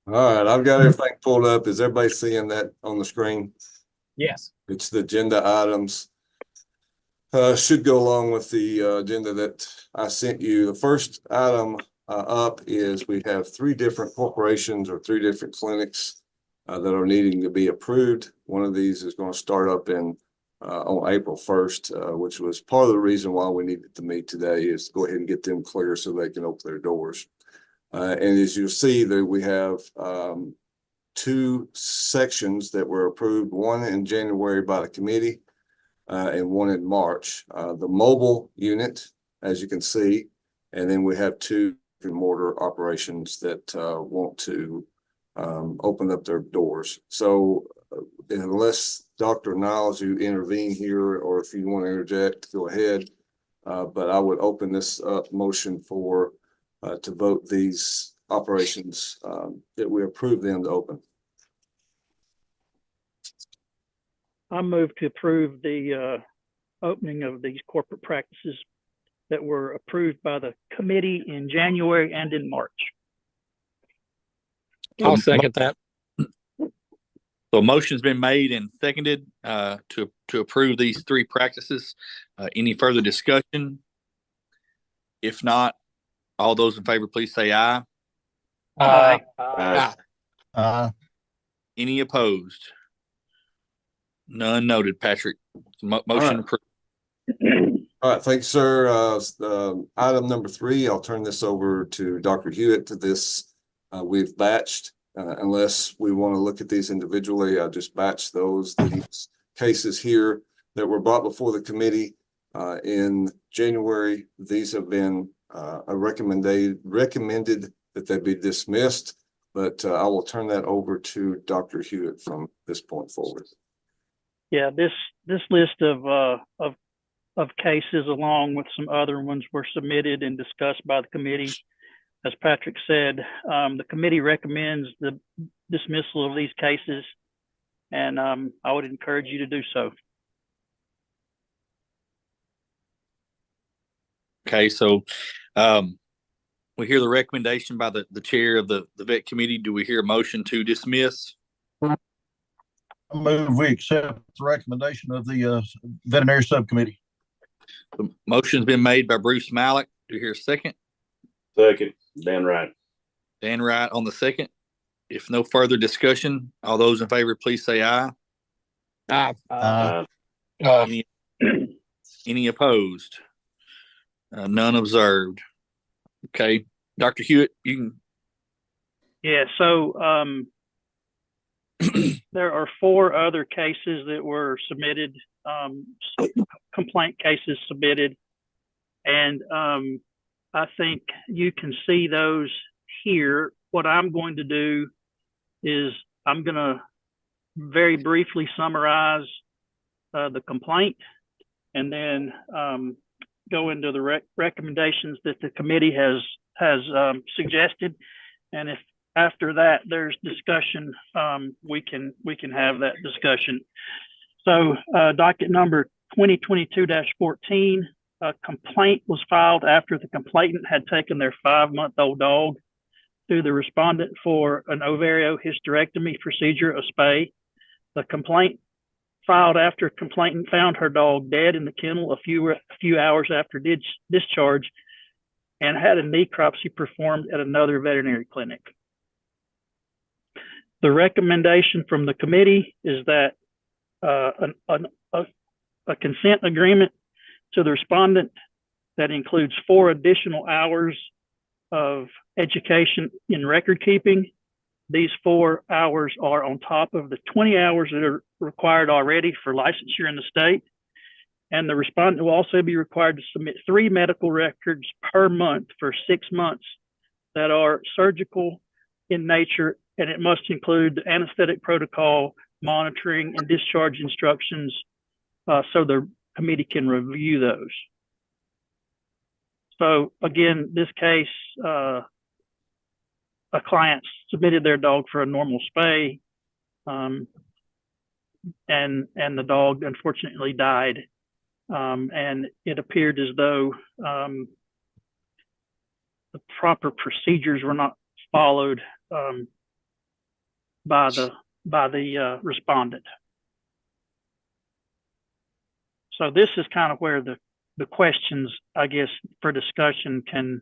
All right, I've got everything pulled up. Is everybody seeing that on the screen? Yes. It's the agenda items. Should go along with the agenda that I sent you. The first item up is we have three different corporations or three different clinics that are needing to be approved. One of these is going to start up on April 1st, which was part of the reason why we needed to meet today, is to go ahead and get them clear so they can open their doors. And as you'll see, that we have two sections that were approved, one in January by the committee and one in March. The mobile unit, as you can see, and then we have two mortar operations that want to open up their doors. So unless Dr. Niles, you intervene here, or if you want to interject, go ahead. But I would open this up motion for to vote these operations that we approve them to open. I move to approve the opening of these corporate practices that were approved by the committee in January and in March. I'll second that. So a motion's been made and seconded to approve these three practices. Any further discussion? If not, all those in favor, please say aye. Aye. Aye. Any opposed? None noted, Patrick. Motion approved. All right, thanks, sir. Item number 3, I'll turn this over to Dr. Hewitt. To this, we've batched. Unless we want to look at these individually, I just batched these cases here that were brought before the committee in January. These have been recommended that they be dismissed, but I will turn that over to Dr. Hewitt from this point forward. Yeah, this list of cases, along with some other ones, were submitted and discussed by the committee. As Patrick said, the committee recommends the dismissal of these cases, and I would encourage you to do so. Okay, so we hear the recommendation by the chair of the vet committee. Do we hear a motion to dismiss? I move we accept the recommendation of the veterinary subcommittee. The motion's been made by Bruce Malik. Do you hear a second? Second, Dan Wright. Dan Wright on the second. If no further discussion, all those in favor, please say aye. Aye. Any opposed? None observed. Okay, Dr. Hewitt, you can. Yeah, so there are 4 other cases that were submitted, complaint cases submitted, and I think you can see those here. What I'm going to do is I'm going to very briefly summarize the complaint, and then go into the recommendations that the committee has suggested. And if after that there's discussion, we can have that discussion. So docket number 2022-14, a complaint was filed after the complainant had taken their 5-month-old dog through the respondent for an ovariohysterectomy procedure, a spay. The complaint filed after complainant found her dog dead in the kennel a few hours after discharge and had a necropsy performed at another veterinary clinic. The recommendation from the committee is that a consent agreement to the respondent that includes 4 additional hours of education in record keeping. These 4 hours are on top of the 20 hours that are required already for licensure in the state. And the respondent will also be required to submit 3 medical records per month for 6 months that are surgical in nature, and it must include the anesthetic protocol, monitoring, and discharge instructions, so the committee can review those. So again, this case, a client submitted their dog for a normal spay, and the dog unfortunately died. And it appeared as though the proper procedures were not followed by the respondent. So this is kind of where the questions, I guess, for discussion can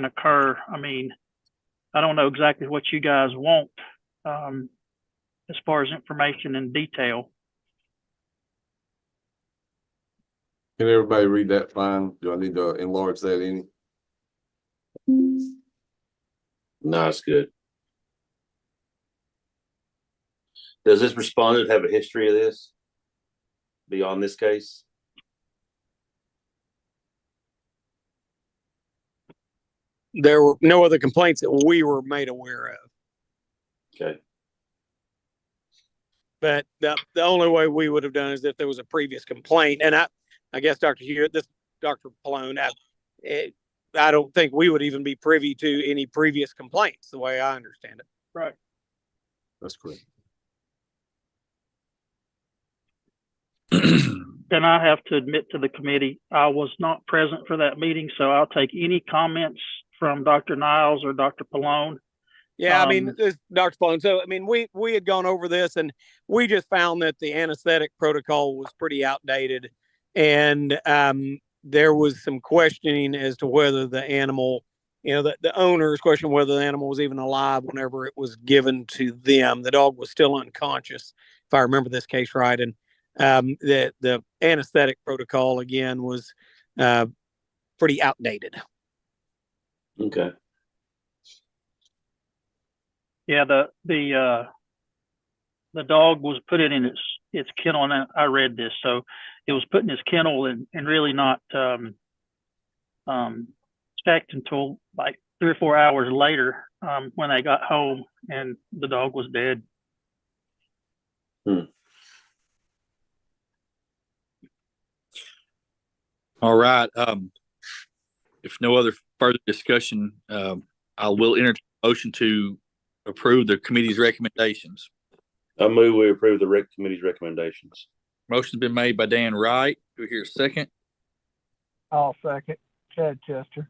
occur. I mean, I don't know exactly what you guys want as far as information and detail. Can everybody read that fine? Do I need to enlarge that any? No, it's good. Does this respondent have a history of this beyond this case? There were no other complaints that we were made aware of. Okay. But the only way we would have done is if there was a previous complaint. And I guess Dr. Hewitt, Dr. Pallone, I don't think we would even be privy to any previous complaints, the way I understand it. Right. That's correct. And I have to admit to the committee, I was not present for that meeting, so I'll take any comments from Dr. Niles or Dr. Pallone. Yeah, I mean, Dr. Pallone. So, I mean, we had gone over this, and we just found that the anesthetic protocol was pretty outdated, and there was some questioning as to whether the animal, the owners questioned whether the animal was even alive whenever it was given to them. The dog was still unconscious, if I remember this case right, and the anesthetic protocol again was pretty outdated. Okay. Yeah, the dog was put in its kennel, and I read this, so it was put in his kennel and really not checked until like 3 or 4 hours later when they got home, and the dog was dead. All right. If no other further discussion, I will entertain a motion to approve the committee's recommendations. I move we approve the committee's recommendations. Motion's been made by Dan Wright. Do we hear a second? I'll second. Chad Chester.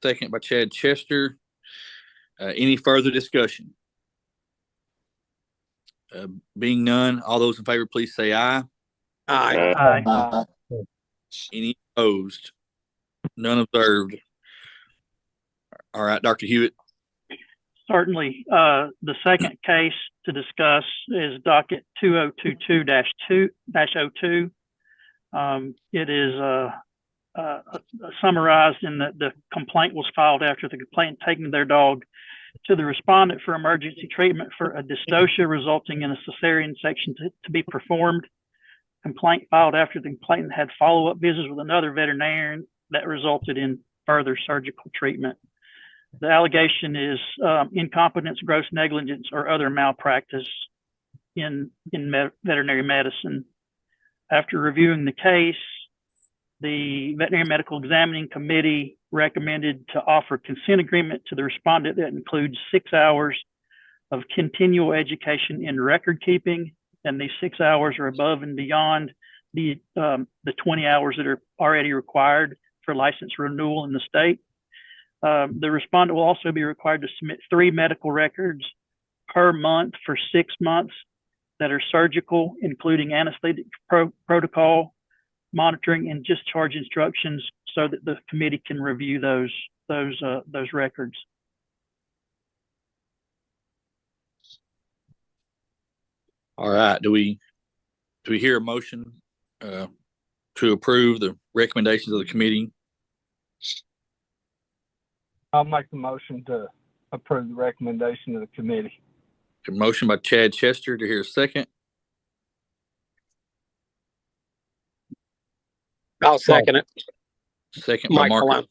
Second by Chad Chester. Any further discussion? Being none, all those in favor, please say aye. Aye. Aye. Any opposed? None observed. All right, Dr. Hewitt. Certainly. The second case to discuss is docket 2022-2-02. It is summarized in that the complaint was filed after the complainant taking their dog to the respondent for emergency treatment for a dystocia resulting in a cesarean section to be performed. Complaint filed after the complainant had follow-up visits with another veterinarian that resulted in further surgical treatment. The allegation is incompetence, gross negligence, or other malpractice in veterinary medicine. After reviewing the case, the Veterinary Medical Examining Committee recommended to offer consent agreement to the respondent that includes 6 hours of continual education in record keeping, and these 6 hours are above and beyond the 20 hours that are already required for license renewal in the state. The respondent will also be required to submit 3 medical records per month for 6 months that are surgical, including anesthetic protocol, monitoring, and discharge instructions, so that the committee can review those records. All right. Do we hear a motion to approve the recommendations of the committee? I'll make the motion to approve the recommendation of the committee. A motion by Chad Chester. To hear a second. I'll second it. Second by Mike Mark. Pallone.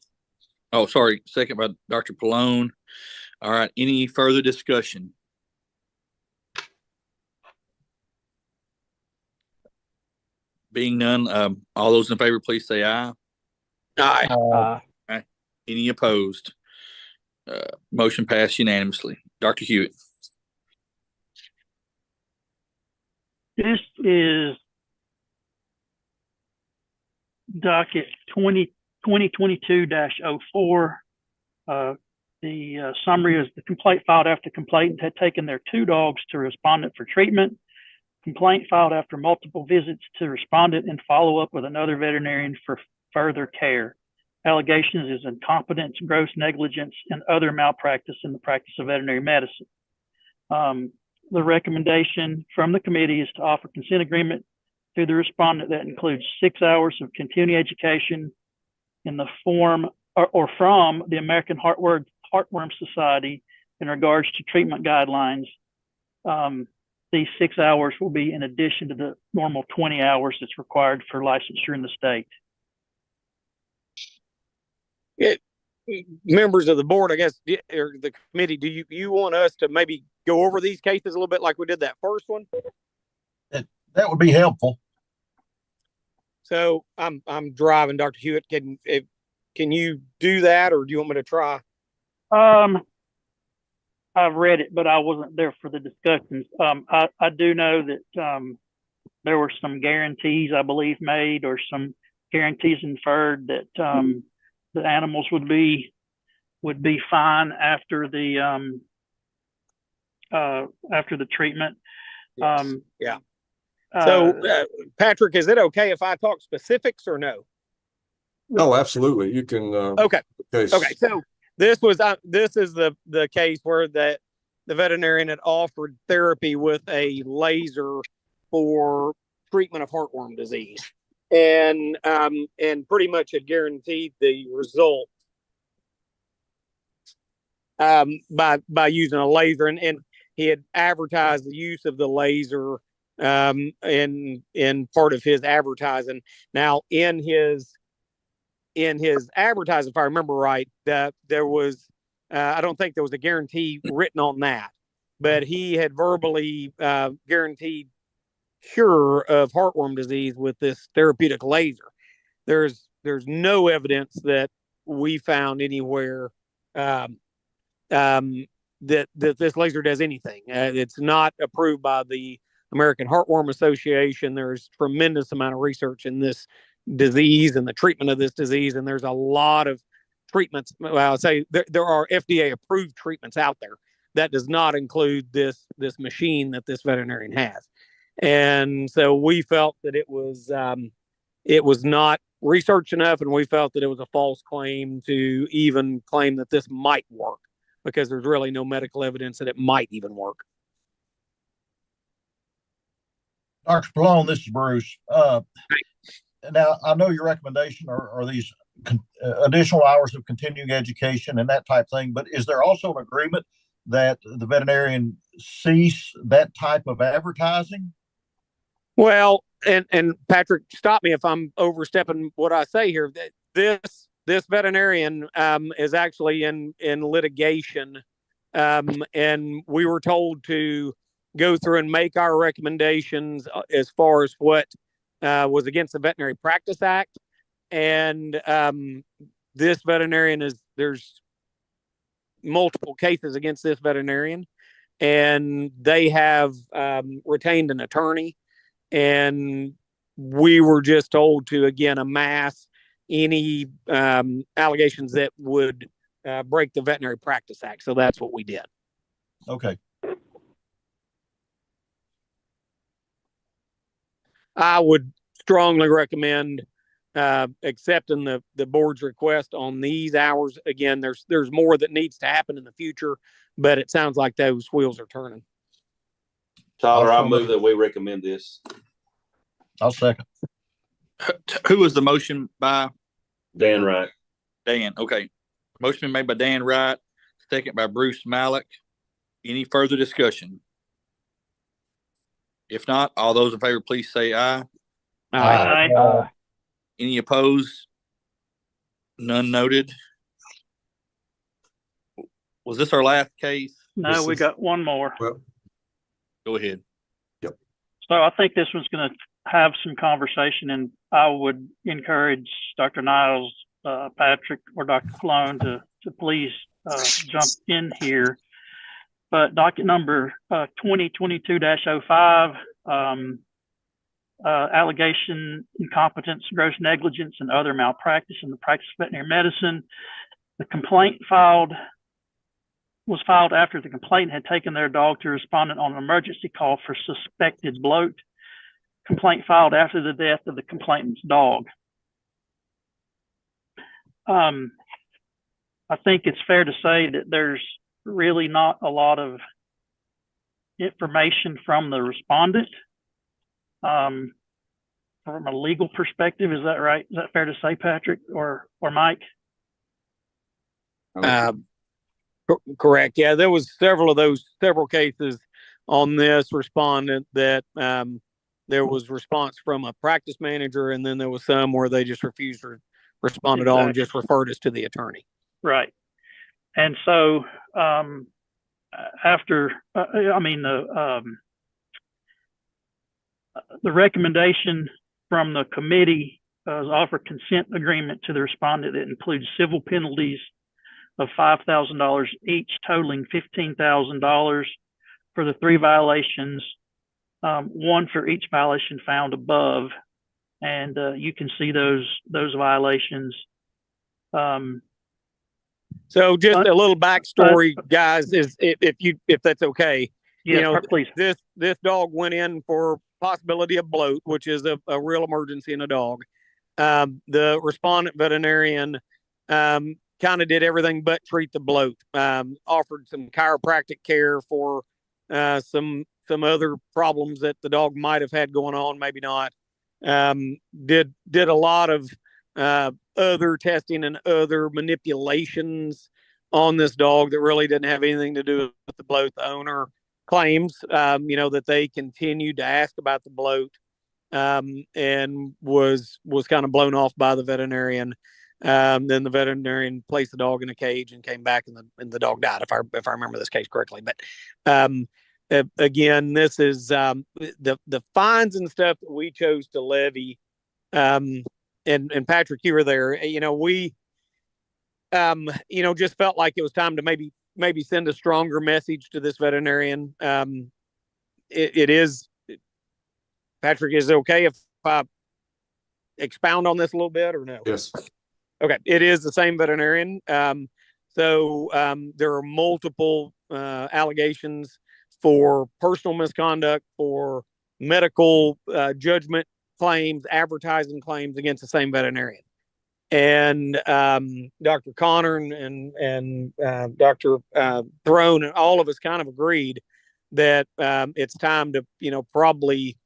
Oh, sorry. Second by Dr. Pallone. All right. Any further discussion? Being none, all those in favor, please say aye. Aye. Any opposed? Motion passed unanimously. Dr. Hewitt. This is docket 2022-04. The summary is the complaint filed after complainant had taken their 2 dogs to respondent for treatment. Complaint filed after multiple visits to respondent and follow up with another veterinarian for further care. Allegations is incompetence, gross negligence, and other malpractice in the practice of veterinary medicine. The recommendation from the committee is to offer consent agreement to the respondent that includes 6 hours of continuing education in the form or from the American Heartworm Society in regards to treatment guidelines. These 6 hours will be in addition to the normal 20 hours that's required for licensure in the state. Members of the board, I guess, or the committee, do you want us to maybe go over these cases a little bit like we did that first one? That would be helpful. So I'm driving, Dr. Hewitt. Can you do that, or do you want me to try? I've read it, but I wasn't there for the discussions. I do know that there were some guarantees, I believe, made, or some guarantees inferred that the animals would be fine after the treatment. Yes. Yeah. So, Patrick, is it okay if I talk specifics or no? No, absolutely. You can. Okay. Okay. So this is the case where the veterinarian had offered therapy with a laser for treatment of heartworm disease, and pretty much had guaranteed the result by using a laser, and he had advertised the use of the laser in part of his advertising. Now, in his advertising, if I remember right, that there was I don't think there was a guarantee written on that, but he had verbally guaranteed cure of heartworm disease with this therapeutic laser. There's no evidence that we found anywhere that this laser does anything. It's not approved by the American Heartworm Association. There's tremendous amount of research in this disease and the treatment of this disease, and there's a lot of treatments. Well, I'll say there are FDA approved treatments out there. That does not include this machine that this veterinarian has. And so we felt that it was not researched enough, and we felt that it was a false claim to even claim that this might work, because there's really no medical evidence that it might even work. Dr. Pallone, this is Bruce. Now, I know your recommendation are these additional hours of continuing education and that type of thing, but is there also an agreement that the veterinarian cease that type of advertising? Well, and Patrick, stop me if I'm overstepping what I say here. This veterinarian is actually in litigation, and we were told to go through and make our recommendations as far as what was against the Veterinary Practice Act. And this veterinarian there's multiple cases against this veterinarian, and they have retained an attorney. And we were just told to, again, amass any allegations that would break the Veterinary Practice Act. So that's what we did. Okay. I would strongly recommend accepting the board's request on these hours. Again, there's more that needs to happen in the future, but it sounds like those wheels are turning. Tyler, I move that we recommend this. I'll second. Who was the motion by? Dan Wright. Dan. Okay. Motion been made by Dan Wright, second by Bruce Malik. Any further discussion? If not, all those in favor, please say aye. Aye. Any opposed? None noted. Was this our last case? No, we got one more. Well, Go ahead. So I think this one's going to have some conversation, and I would encourage Dr. Niles, Patrick, or Dr. Sloan to please jump in here. But docket number 2022-05, allegation, incompetence, gross negligence, and other malpractice in the practice of veterinary medicine. The complaint filed was filed after the complainant had taken their dog to respondent on an emergency call for suspected bloat. Complaint filed after the death of the complainant's dog. I think it's fair to say that there's really not a lot of information from the respondent. From a legal perspective, is that right? Is that fair to say, Patrick or Mike? Correct. Yeah, there was several cases on this respondent that there was response from a practice manager, and then there was some where they just refused to respond at all and just referred us to the attorney. Right. And so after, the recommendation from the committee is offer consent agreement to the respondent that includes civil penalties of $5,000 each, totaling $15,000 for the 3 violations, one for each violation found above. And you can see those violations. So just a little backstory, guys, is if that's okay. Yes, please. This dog went in for possibility of bloat, which is a real emergency in a dog. The respondent veterinarian kind of did everything but treat the bloat. Offered some chiropractic care for some other problems that the dog might have had going on, maybe not. Did a lot of other testing and other manipulations on this dog that really didn't have anything to do with the bloat. The owner claims, that they continued to ask about the bloat, and was kind of blown off by the veterinarian. Then the veterinarian placed the dog in a cage and came back, and the dog died, if I remember this case correctly. But again, this is the fines and stuff that we chose to levy. And Patrick, you were there. We just felt like it was time to maybe send a stronger message to this veterinarian. It is, Patrick, is it okay if I expound on this a little bit or no? Yes. Okay. It is the same veterinarian. So there are multiple allegations for personal misconduct, for medical judgment claims, advertising claims against the same veterinarian. And Dr. Connor and Dr. Throne and all of us kind of agreed that it's time to, probably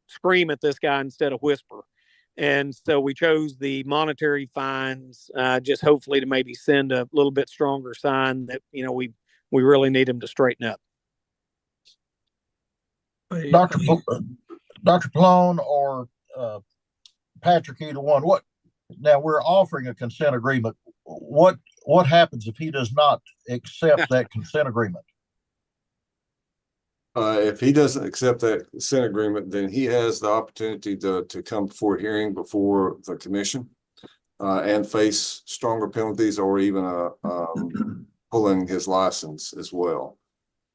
scream at this guy instead of whisper. And so we chose the monetary fines, just hopefully to maybe send a little bit stronger sign that, we really need him to straighten up. Dr. Plone or Patrick, either one. Now we're offering a consent agreement. What happens if he does not accept that consent agreement? If he doesn't accept that consent agreement, then he has the opportunity to come before hearing before the commission and face stronger penalties or even pulling his license as well.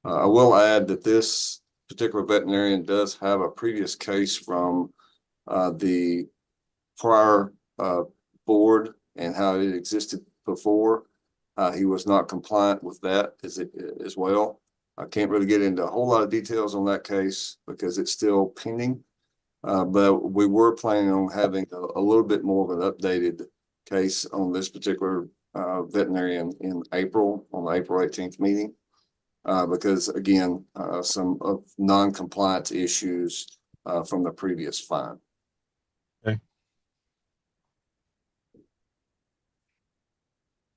I will add that this particular veterinarian does have a previous case from the prior board and how it existed before. He was not compliant with that as well. I can't really get into a whole lot of details on that case because it's still pending. But we were planning on having a little bit more of an updated case on this particular veterinarian in April, on the April 18th meeting. Because again, some of non-compliance issues from the previous fine. Okay.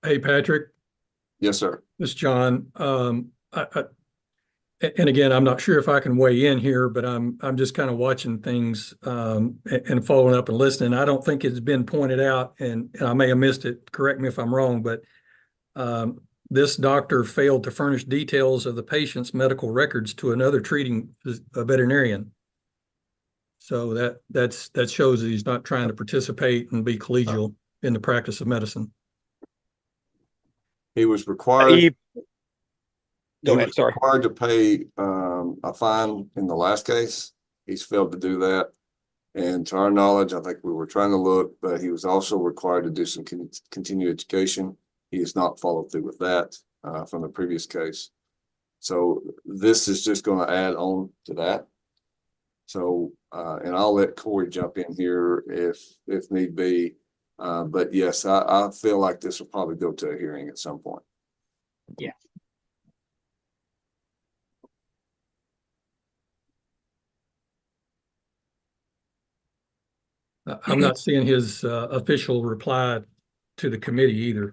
Hey, Patrick. Yes, sir. This is John. And again, I'm not sure if I can weigh in here, but I'm just kind of watching things and following up and listening. I don't think it's been pointed out, and I may have missed it. Correct me if I'm wrong, but this doctor failed to furnish details of the patient's medical records to another treating veterinarian. So that shows that he's not trying to participate and be collegial in the practice of medicine. He was required. Go ahead. Sorry. Required to pay a fine in the last case. He's failed to do that. And to our knowledge, I think we were trying to look, but he was also required to do some continuing education. He has not followed through with that. from the previous case. So this is just gonna add on to that. So, and I'll let Corey jump in here if need be. But yes, I feel like this will probably go to a hearing at some point. Yeah. I'm not seeing his official reply to the committee either.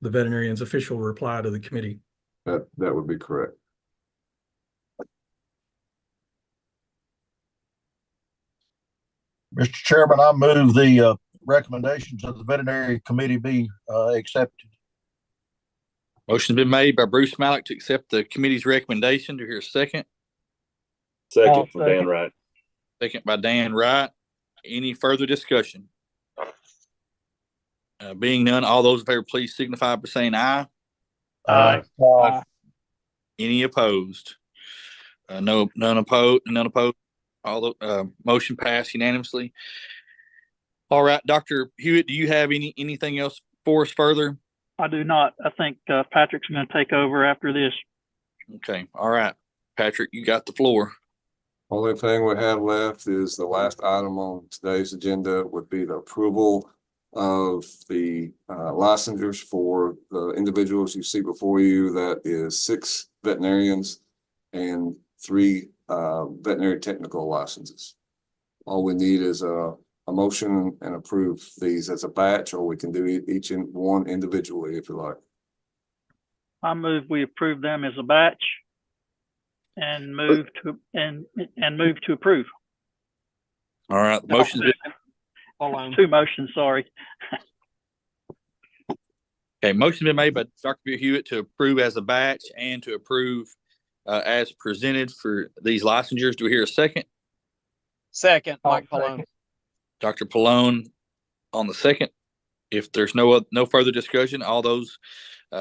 The veterinarian's official reply to the committee. That would be correct. Mr. Chairman, I move the recommendations of the veterinary committee be accepted. Motion's been made by Bruce Malik to accept the committee's recommendation. Do you hear a second? Second from Dan Wright. Second by Dan Wright. Any further discussion? Being none, all those in favor, please signify by saying aye. Aye. Any opposed? None opposed. All the motion passed unanimously. All right, Dr. Hewitt, do you have anything else for us further? I do not. I think Patrick's going to take over after this. Okay. All right, Patrick, you got the floor. Only thing we have left is the last item on today's agenda would be the approval of the licensures for the individuals you see before you. That is 6 veterinarians and 3 veterinary technical licenses. All we need is a motion and approve these as a batch, or we can do each one individually if you like. I move we approve them as a batch and move to approve. All right, the motion's been, Hold on. 2 motions, sorry. okay, motion's been made by Dr. Hewitt to approve as a batch and to approve as presented for these licensures. Do we hear a second? Second, Mike I'll Pallone. Dr. Pallone on the second. If there's no further discussion, all those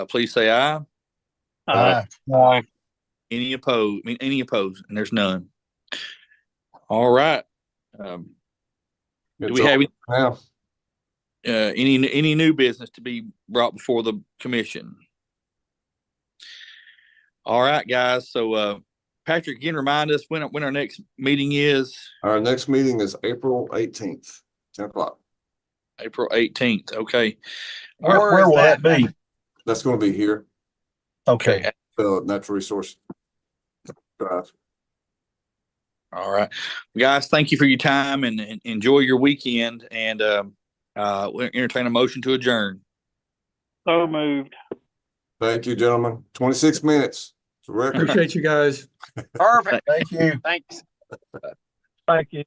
please say aye. Aye. Any opposed? Any opposed? And there's none. All right. Do we have any new business to be brought before the commission? All right, guys. So Patrick, again, remind us when our next meeting is. Our next meeting is April 18th, 10 o'clock. April 18th. Okay. Where will that be? That's going to be here. Okay. The Natural Resource Drive. All right, guys. Thank you for your time and enjoy your weekend. And we'll entertain a motion to adjourn. So moved. Thank you, gentlemen. 26 minutes. It's a record. Appreciate you guys. Perfect. Thank you. Thanks. Thank you.